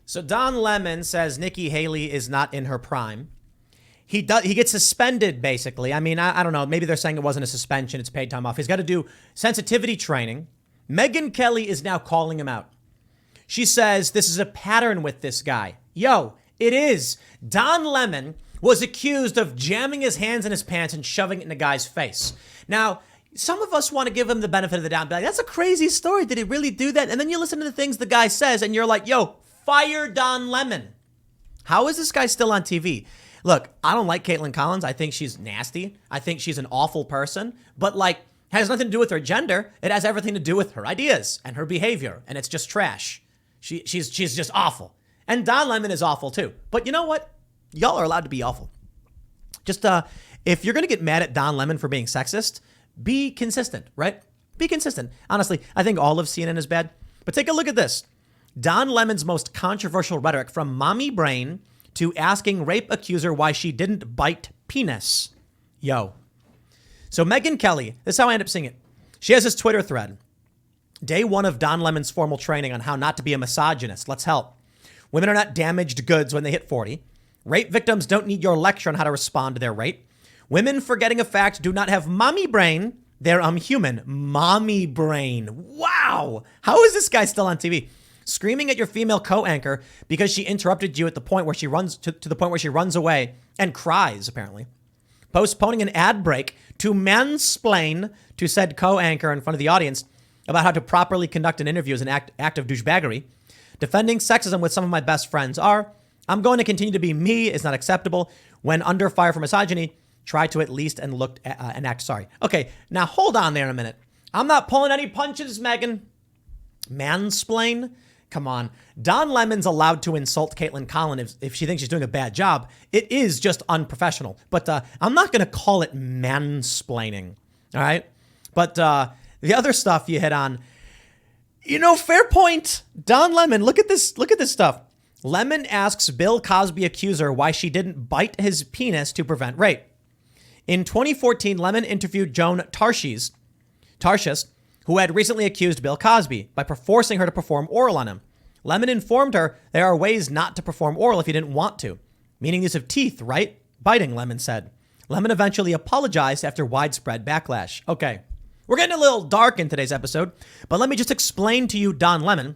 So Don Lemon says Nikki Haley is not in her prime. He gets suspended, basically. I mean, I don't know. Maybe they're saying it wasn't a suspension. It's paid time off. He's got to do sensitivity training. Megyn Kelly is now calling him out. She says this is a pattern with this guy. Yo, it is. Don Lemon was accused of jamming his hands in his pants and shoving it in a guy's face. Now, some of us want to give him the benefit of the doubt and be like, that's a crazy story. Did he really do that? And then you listen to the things the guy says and you're like, yo, fire Don Lemon. How is this guy still on TV? Look, I don't like Caitlin Collins. I think she's nasty. I think she's an awful person. But like, has nothing to do with her gender. It has everything to do with her ideas and her behavior. And it's just trash. She's just awful. And Don Lemon is awful too. But you know what? Y'all are allowed to be awful. Just if you're going to get mad at Don Lemon for being sexist, be consistent, right? Be consistent. Honestly, I think all of CNN is bad. But take a look at this. Don Lemon's most controversial rhetoric, from mommy brain to asking rape accuser why she didn't bite penis. Yo. So Megyn Kelly, this is how I end up seeing it. She has this Twitter thread. Day one of Don Lemon's formal training on how not to be a misogynist. Let's help. Women are not damaged goods when they hit 40. Rape victims don't need your lecture on how to respond to their rape. Women, forgetting a fact, do not have mommy brain. They're human. Mommy brain. Wow. How is this guy still on TV? Screaming at your female co-anchor because she interrupted you at the point where she runs to the point where she runs away and cries, apparently. Postponing an ad break to mansplain to said co-anchor in front of the audience about how to properly conduct an interview is an act of douchebaggery. Defending sexism with some of my best friends are, I'm going to continue to be me is not acceptable. When under fire for misogyny, try to at least and act sorry. Okay, now hold on there a minute. I'm not pulling any punches, Megyn. Mansplain? Come on. Don Lemon's allowed to insult Caitlin Collins if she thinks she's doing a bad job. It is just unprofessional. But I'm not going to call it mansplaining. All right? But the other stuff you hit on, fair point. Don Lemon, look at this stuff. Lemon asks Bill Cosby accuser why she didn't bite his penis to prevent rape. In 2014, Lemon interviewed Joan Tarshis, who had recently accused Bill Cosby by forcing her to perform oral on him. Lemon informed her there are ways not to perform oral if you didn't want to. Meaning use of teeth, right? Biting, Lemon said. Lemon eventually apologized after widespread backlash. Okay, we're getting a little dark in today's episode, but let me just explain to you, Don Lemon,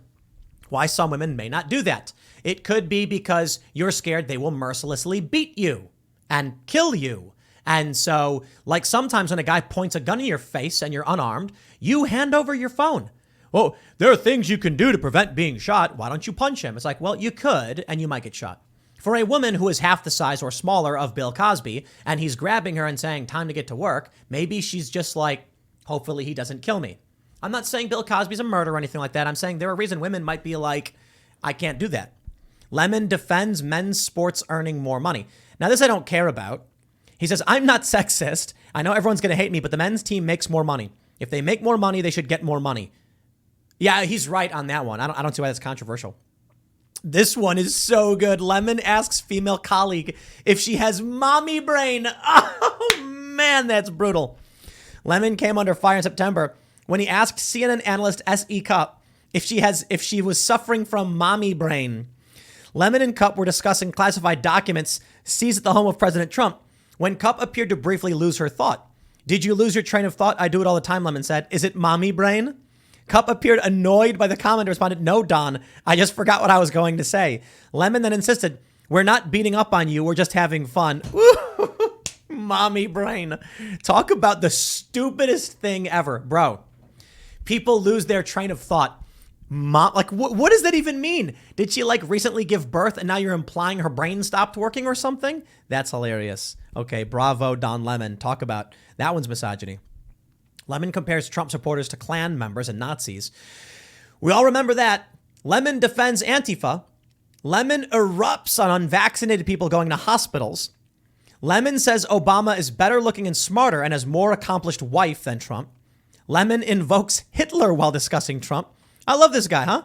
why some women may not do that. It could be because you're scared they will mercilessly beat you and kill you. And so, like sometimes when a guy points a gun in your face and you're unarmed, you hand over your phone. Oh, there are things you can do to prevent being shot. Why don't you punch him? It's like, well, you could, and you might get shot. For a woman who is half the size or smaller of Bill Cosby, and he's grabbing her and saying, time to get to work, maybe she's just like, hopefully he doesn't kill me. I'm not saying Bill Cosby's a murderer or anything like that. I'm saying there are reasons women might be like, I can't do that. Lemon defends men's sports earning more money. Now, this I don't care about. He says, I'm not sexist. I know everyone's going to hate me, but the men's team makes more money. If they make more money, they should get more money. Yeah, he's right on that one. I don't see why that's controversial. This one is so good. Lemon asks female colleague if she has mommy brain. Oh, man, that's brutal. Lemon came under fire in September when he asked CNN analyst S.E. Cupp if she was suffering from mommy brain. Lemon and Cupp were discussing classified documents seized at the home of President Trump when Cupp appeared to briefly lose her thought. Did you lose your train of thought? I do it all the time, Lemon said. Is it mommy brain? Cupp appeared annoyed by the comment and responded, no, Don, I just forgot what I was going to say. Lemon then insisted, we're not beating up on you. We're just having fun. Mommy brain. Talk about the stupidest thing ever. Bro, people lose their train of thought. What does that even mean? Did she recently give birth and now you're implying her brain stopped working or something? That's hilarious. Okay, bravo, Don Lemon. Talk about that one's misogyny. Lemon compares Trump supporters to Klan members and Nazis. We all remember that. Lemon defends Antifa. Lemon erupts on unvaccinated people going to hospitals. Lemon says Obama is better looking and smarter and has more accomplished wife than Trump. Lemon invokes Hitler while discussing Trump. I love this guy, huh?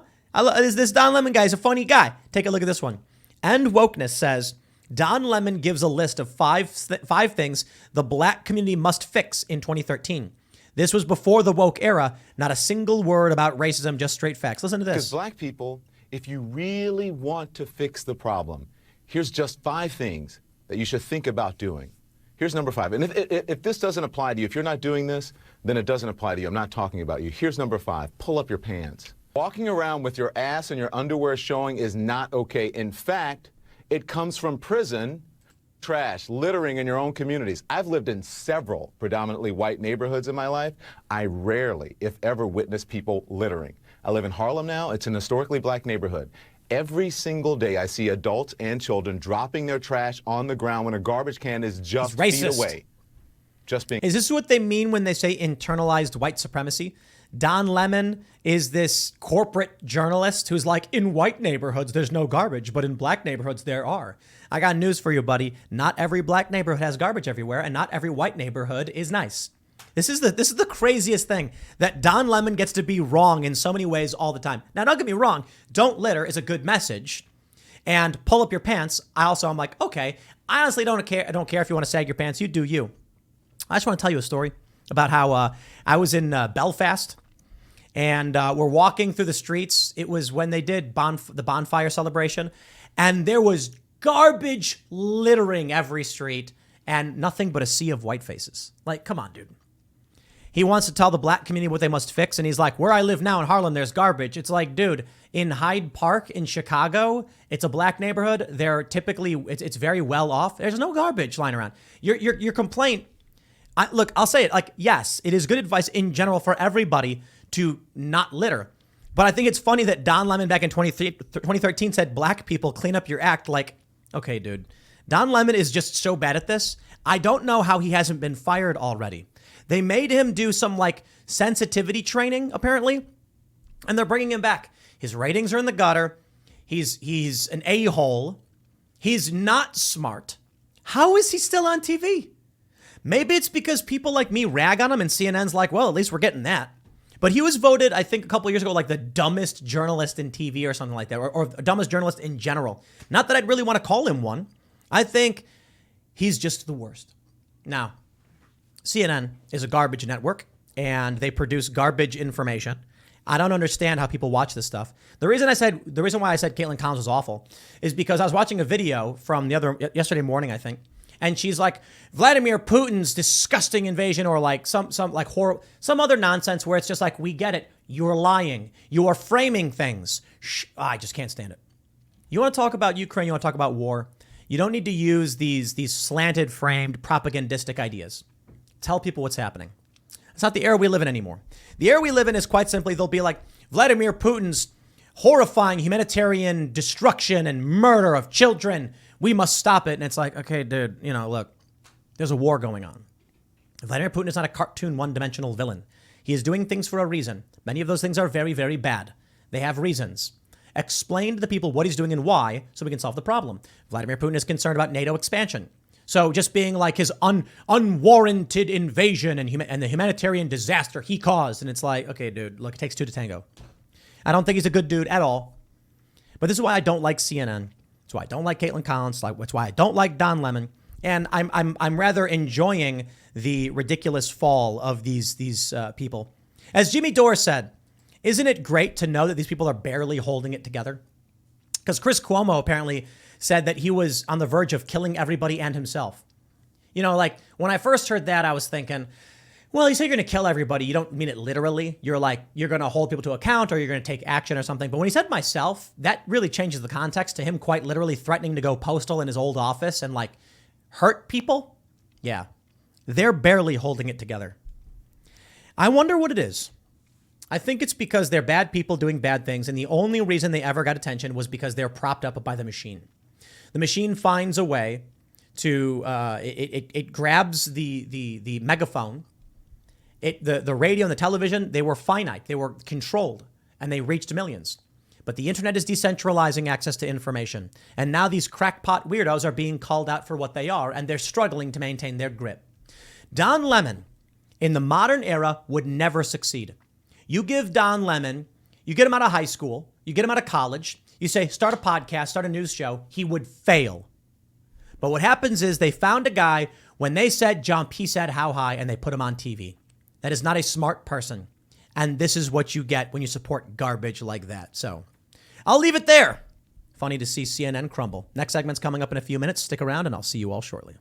This Don Lemon guy is a funny guy. Take a look at this one. End Wokeness says, Don Lemon gives a list of five things the black community must fix in 2013. This was before the woke era. Not a single word about racism, just straight facts. Listen to this. Because black people If you really want to fix the problem, here's just 5 things that you should think about doing. Here's number 5. And if this doesn't apply to you, if you're not doing this, then it doesn't apply to you. I'm not talking about you. Here's number 5. Pull up your pants. Walking around with your ass and your underwear showing is not okay. In fact, it comes from prison. Trash, littering in your own communities. I've lived in several predominantly white neighborhoods in my life. I rarely, if ever, witness people littering. I live in Harlem now. It's an historically black neighborhood. Every single day I see adults and children dropping their trash on the ground when a garbage can is just feet away. Is this what they mean when they say internalized white supremacy? Don Lemon is this corporate journalist who's like, in white neighborhoods, there's no garbage, but in black neighborhoods, there are. I got news for you, buddy. Not every black neighborhood has garbage everywhere, and not every white neighborhood is nice. This is the craziest thing, that Don Lemon gets to be wrong in so many ways all the time. Now, don't get me wrong. Don't litter is a good message. And pull up your pants. I'm like, okay, I honestly don't care. I don't care if you want to sag your pants. You do you. I just want to tell you a story about how I was in Belfast, and we're walking through the streets. It was when they did the bonfire celebration, and there was garbage littering every street and nothing but a sea of white faces. Like, come on, dude. He wants to tell the black community what they must fix, and he's like, where I live now in Harlem, there's garbage. It's like, dude, in Hyde Park in Chicago, it's a black neighborhood. They're typically, it's very well off. There's no garbage lying around. Your complaint, look, I'll say it, like, yes, it is good advice in general for everybody to not litter. But I think it's funny that Don Lemon back in 2013 said, black people clean up your act. Like, okay, dude, Don Lemon is just so bad at this. I don't know how he hasn't been fired already. They made him do some like sensitivity training, and they're bringing him back. His ratings are in the gutter. He's an a-hole. He's not smart. How is he still on TV? Maybe it's because people like me rag on him and CNN's like, well, at least we're getting that. But he was voted, I think, a couple of years ago, like the dumbest journalist in TV or something like that, or dumbest journalist in general. Not that I'd really want to call him one. I think he's just the worst. Now, CNN is a garbage network, and they produce garbage information. I don't understand how people watch this stuff. The reason why I said Caitlin Collins was awful is because I was watching a video from yesterday morning, I think, and she's like, Vladimir Putin's disgusting invasion, or like some other nonsense where it's just like, we get it. You're lying. You are framing things. I just can't stand it. You want to talk about Ukraine? You want to talk about war? You don't need to use these slanted, framed, propagandistic ideas. Tell people what's happening. It's not the era we live in anymore. The era we live in is quite simply, they'll be like, Vladimir Putin's horrifying humanitarian destruction and murder of children. We must stop it. And it's like, okay, dude, look, there's a war going on. Vladimir Putin is not a cartoon one-dimensional villain. He is doing things for a reason. Many of those things are very, very bad. They have reasons. Explain to the people what he's doing and why so we can solve the problem. Vladimir Putin is concerned about NATO expansion. So just being like his unwarranted invasion and the humanitarian disaster he caused. And it's like, okay, dude, look, it takes two to tango. I don't think he's a good dude at all. But this is why I don't like CNN. That's why I don't like Caitlin Collins. That's why I don't like Don Lemon. And I'm rather enjoying the ridiculous fall of these people. As Jimmy Dore said, isn't it great to know that these people are barely holding it together? Because Chris Cuomo apparently said that he was on the verge of killing everybody and himself. Like when I first heard that, I was thinking, well, you say you're going to kill everybody. You don't mean it literally. You're like, you're going to hold people to account or you're going to take action or something. But when he said myself, that really changes the context to him quite literally threatening to go postal in his old office and like hurt people. Yeah, they're barely holding it together. I wonder what it is. I think it's because they're bad people doing bad things. And the only reason they ever got attention was because they're propped up by the machine. The machine finds a way to, it grabs the megaphone. The radio and the television, they were finite. They were controlled and they reached millions. But the internet is decentralizing access to information. And now these crackpot weirdos are being called out for what they are, and they're struggling to maintain their grip. Don Lemon, in the modern era, would never succeed. You give Don Lemon, you get him out of high school, you get him out of college, you say, start a podcast, start a news show, he would fail. But what happens is they found a guy when they said John P. said how high, and they put him on TV. That is not a smart person. And this is what you get when you support garbage like that. So I'll leave it there. Funny to see CNN crumble. Next segment's coming up in a few minutes. Stick around and I'll see you all shortly.